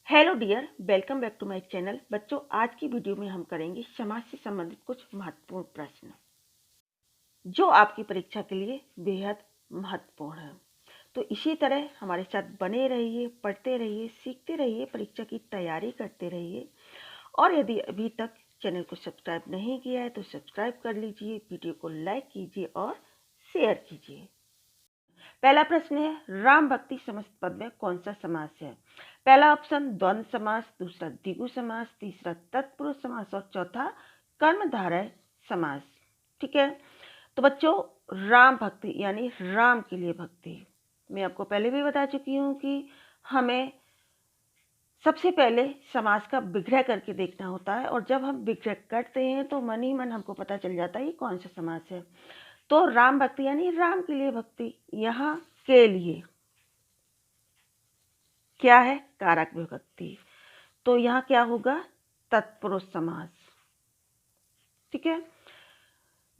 Hello dear, welcome back to my channel. बच्चों, आज की वीडियो में हम करेंगे समाज से संबंधित कुछ महत्वपूर्ण प्रश्न जो आपकी परीक्षा के लिए बेहद महत्वपूर्ण है। तो इसी तरह हमारे साथ बने रहिए, पढ़ते रहिए, सीखते रहिए, परीक्षा की तैयारी करते रहिए। और यदि अभी तक चैनल को सब्सक्राइब नहीं किया है तो सब्सक्राइब कर लीजिए, वीडियो को लाइक कीजिए और शेयर कीजिए। पहला प्रश्न है, राम भक्ति समस्त पद में कौन सा समास है? पहला ऑप्शन द्वंद्व समास, दूसरा द्विगु समास, तीसरा तत्पुरुष समास और चौथा कर्मधारय समास। ठीक है, तो बच्चों, राम भक्ति यानी राम के लिए भक्ति, मैं आपको पहले भी बता चुकी हूँ कि हमें सबसे पहले समास का विग्रह करके देखना होता है, और जब हम विग्रह करते हैं तो मन ही मन हमको पता चल जाता है ये कौन सा समास है। तो राम भक्ति यानी राम के लिए भक्ति, यहाँ के लिए क्या है? कारक विभक्ति, तो यहाँ क्या होगा? तत्पुरुष समास। ठीक है,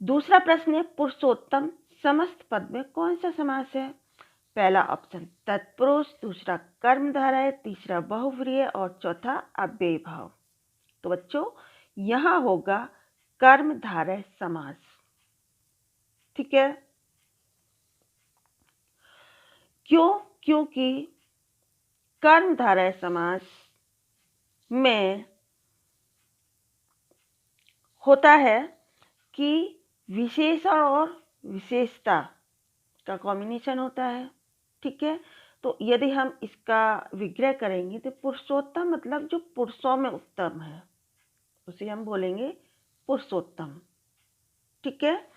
दूसरा प्रश्न है, पुरुषोत्तम समस्त पद में कौन सा समास है? पहला ऑप्शन तत्पुरुष, दूसरा कर्मधारय, तीसरा बहुव्रीहि और चौथा अव्ययी भाव। तो बच्चों, यहाँ होगा कर्मधारय समास। ठीक है, क्यों? क्योंकि कर्मधारय समास में होता है कि विशेषण और विशेषता का कॉम्बिनेशन होता है। ठीक है, तो यदि हम इसका विग्रह करेंगे तो पुरुषोत्तम मतलब जो पुरुषों में उत्तम है उसे हम बोलेंगे पुरुषोत्तम। ठीक है,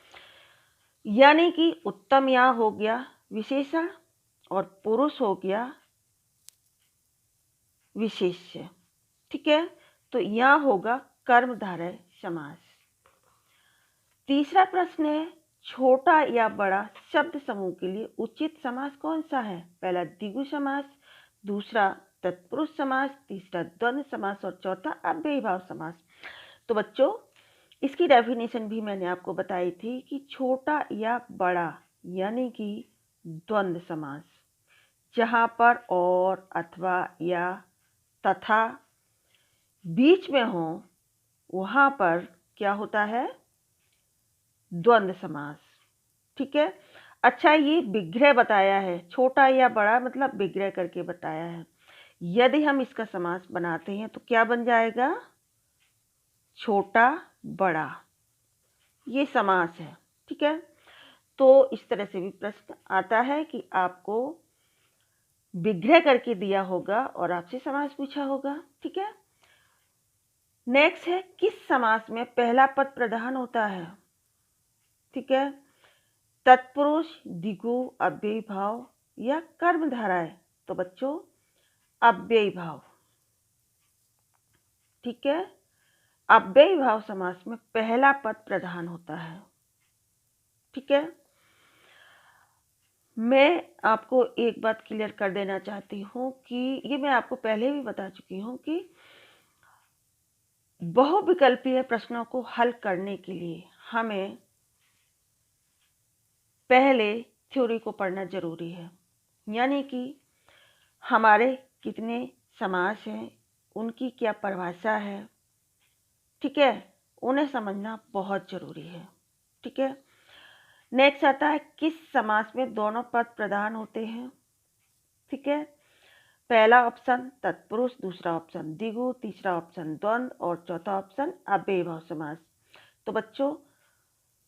यानी कि उत्तम यहाँ हो गया विशेषण और पुरुष हो गया विशेष्य। ठीक है, तो यहाँ होगा कर्मधारय समास। तीसरा प्रश्न है, छोटा या बड़ा शब्द समूह के लिए उचित समास कौन सा है? पहला द्विगु समास, दूसरा तत्पुरुष समास, तीसरा द्वंद्व समास और चौथा अव्ययी भाव समास। तो बच्चों, इसकी डेफिनेशन भी मैंने आपको बताई थी कि छोटा या बड़ा यानी कि द्वंद्व समास, जहाँ पर और, अथवा, या, तथा बीच में हो, वहाँ पर क्या होता है? द्वंद्व समास। ठीक है, अच्छा, ये विग्रह बताया है, छोटा या बड़ा मतलब विग्रह करके बताया है। यदि हम इसका समास बनाते हैं तो क्या बन जाएगा? छोटा बड़ा, ये समास है। ठीक है, तो इस तरह से भी प्रश्न आता है कि आपको विग्रह करके दिया होगा और आपसे समास पूछा होगा। ठीक है, नेक्स्ट है, किस समास में पहला पद प्रधान होता है? ठीक है, तत्पुरुष, द्विगु, अव्ययी भाव या कर्मधारय? तो बच्चों, अव्ययी भाव। ठीक है, अव्ययी भाव समास में पहला पद प्रधान होता है। ठीक है, मैं आपको एक बात क्लियर कर देना चाहती हूँ कि ये मैं आपको पहले भी बता चुकी हूँ कि बहुविकल्पीय प्रश्नों को हल करने के लिए हमें पहले थ्योरी को पढ़ना जरूरी है, यानी कि हमारे कितने समास हैं, उनकी क्या परिभाषा है। ठीक है, उन्हें समझना बहुत जरूरी है। ठीक है, नेक्स्ट आता है, किस समास में दोनों पद प्रधान होते हैं? ठीक है, पहला ऑप्शन तत्पुरुष, दूसरा ऑप्शन द्विगु, तीसरा ऑप्शन द्वंद्व और चौथा ऑप्शन अव्ययी भाव समास। तो बच्चों,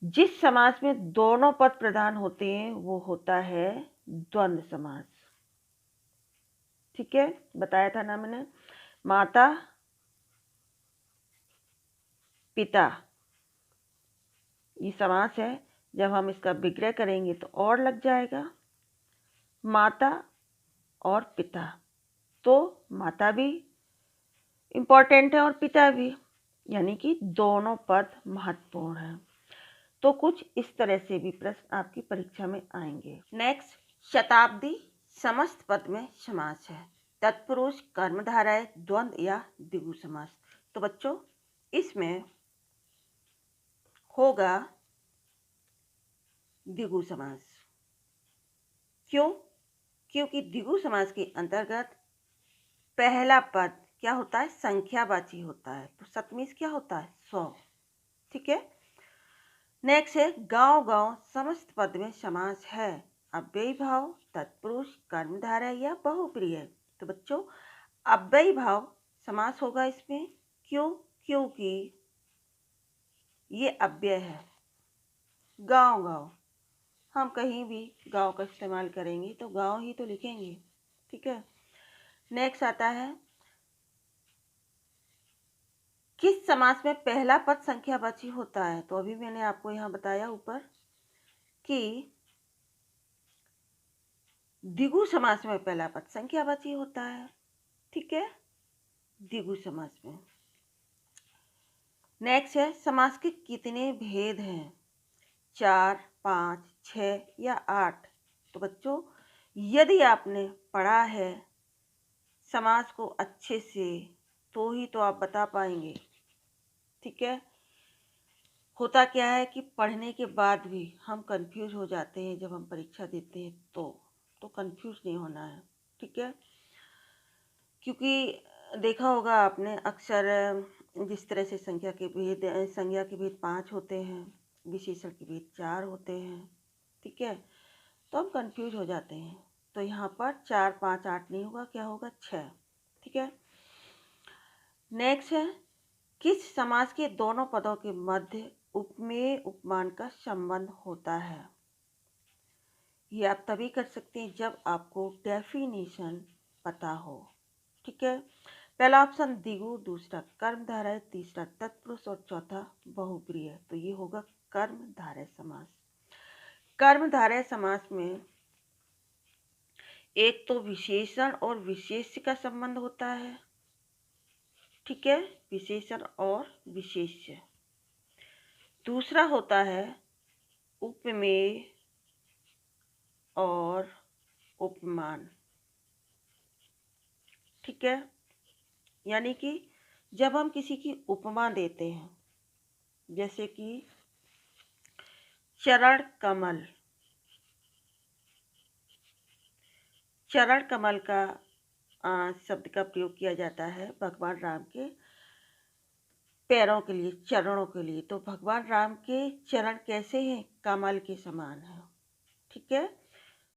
जिस समास में दोनों पद प्रधान होते हैं वो होता है द्वंद्व समास। ठीक है, बताया था ना मैंने, माता पिता, ये समास है। जब हम इसका विग्रह करेंगे तो और लग जाएगा, माता और पिता, तो माता भी इम्पोर्टेंट है और पिता भी, यानी कि दोनों पद महत्वपूर्ण हैं। तो कुछ इस तरह से भी प्रश्न आपकी परीक्षा में आएंगे। नेक्स्ट, शताब्दी समस्त पद में समास है, तत्पुरुष, कर्मधारय, द्वंद्व या द्विगु समास। तो बच्चों, इसमें होगा द्विगु समास। क्यों? क्योंकि द्विगु समास के अंतर्गत पहला पद क्या होता है? संख्यावाची होता है। तो सतमीज क्या होता है? 100। ठीक है। नेक्स्ट है गांव गांव समस्त पद में समास है। अव्ययी भाव, तत्पुरुष, कर्मधारय या बहुप्रिय। तो बच्चों अव्ययी भाव समास होगा इसमें। क्यों? क्योंकि ये अव्यय है। गांव गांव, हम कहीं भी गांव का इस्तेमाल करेंगे तो गांव ही तो लिखेंगे। ठीक है। नेक्स्ट आता है किस समास में पहला पद संख्यावाची होता है? तो अभी मैंने आपको यहाँ बताया ऊपर कि द्विगु समास में पहला पद संख्यावाची होता है। ठीक है, द्विगु समास में। नेक्स्ट है समास के कितने भेद हैं? 4, 5, 6 या 8। तो बच्चों यदि आपने पढ़ा है समास को अच्छे से तो ही तो आप बता पाएंगे। ठीक है। होता क्या है कि पढ़ने के बाद भी हम कंफ्यूज हो जाते हैं जब हम परीक्षा देते हैं तो कंफ्यूज नहीं होना है। ठीक है। क्योंकि देखा होगा आपने अक्सर जिस तरह से संख्या के भेद 5 होते हैं, विशेषण के भेद 4 होते हैं। ठीक है। तो हम कंफ्यूज हो जाते हैं। तो यहाँ पर 4, 5, 8 नहीं होगा, क्या होगा? 6। ठीक है। नेक्स्ट है किस समास के दोनों पदों के मध्य उपमेय उपमान का संबंध होता है? ये आप तभी कर सकते हैं जब आपको डेफिनेशन पता हो। ठीक है। पहला ऑप्शन द्विगु, दूसरा कर्मधारय, तीसरा तत्पुरुष और चौथा बहुप्रिय। तो ये होगा कर्मधारय समास। कर्मधारय समास में एक तो विशेषण और विशेष्य का संबंध होता है। ठीक है, विशेषण और विशेष्य। दूसरा होता है उपमेय और उपमान। ठीक है। यानी कि जब हम किसी की उपमा देते हैं, जैसे कि चरण कमल। चरण कमल का शब्द का प्रयोग किया जाता है भगवान राम के पैरों के लिए, चरणों के लिए। तो भगवान राम के चरण कैसे हैं? कमल के समान है। ठीक है।